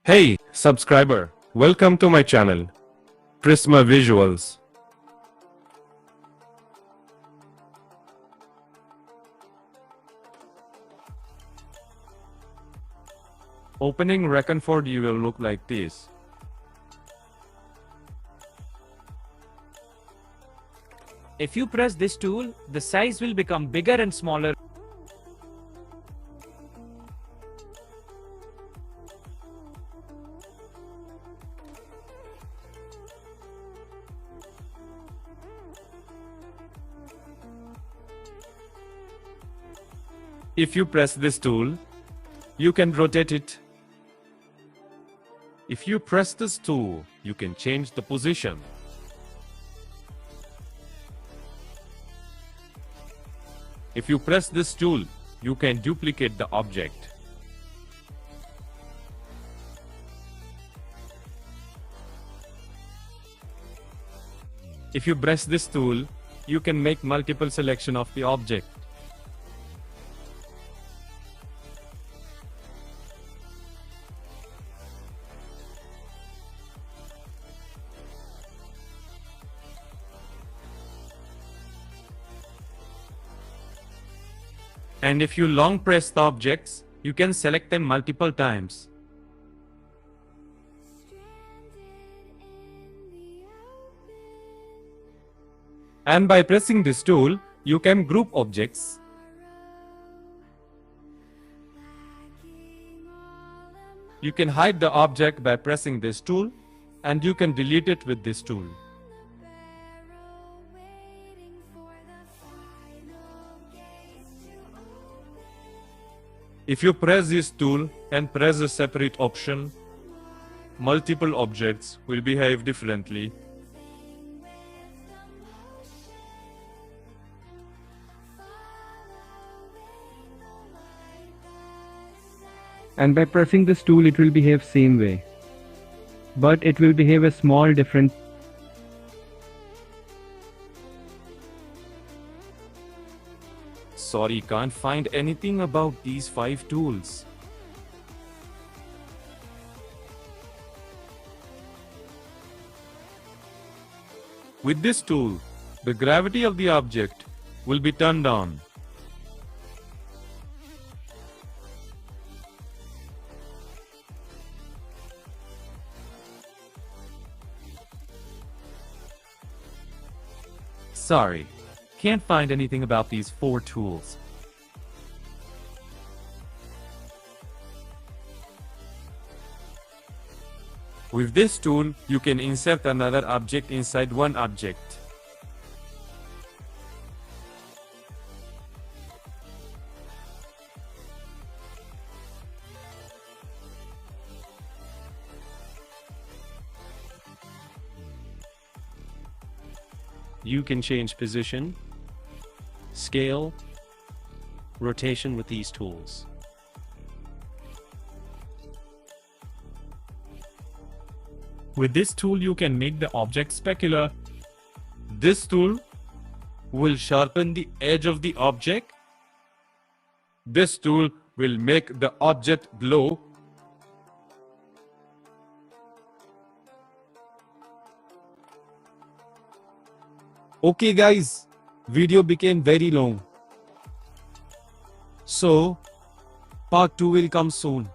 Hey, subscriber, welcome to my channel, Prismavisuals. Opening Reconn you will look like this. If you press this tool, the size will become bigger and smaller. If you press this tool, you can rotate it. If you press this tool, you can change the position. If you press this tool, you can duplicate the object. If you press this tool, you can make multiple selection of the object. And if you long press the objects, you can select them multiple times. And by pressing this tool, you can group objects. You can hide the object by pressing this tool, and you can delete it with this tool. If you press this tool and press a separate option, multiple objects will behave differently. And by pressing this tool it will behave same way, but it will behave a small different. Sorry, can't find anything about these 5 tools. With this tool, the gravity of the object will be turned on. Sorry, can't find anything about these 4 tools. With this tool, you can insert another object inside one object. You can change position, scale, rotation with these tools. With this tool, you can make the object specular. This tool will sharpen the edge of the object. This tool will make the object glow. Okay guys, video became very long. So, part 2 will come soon.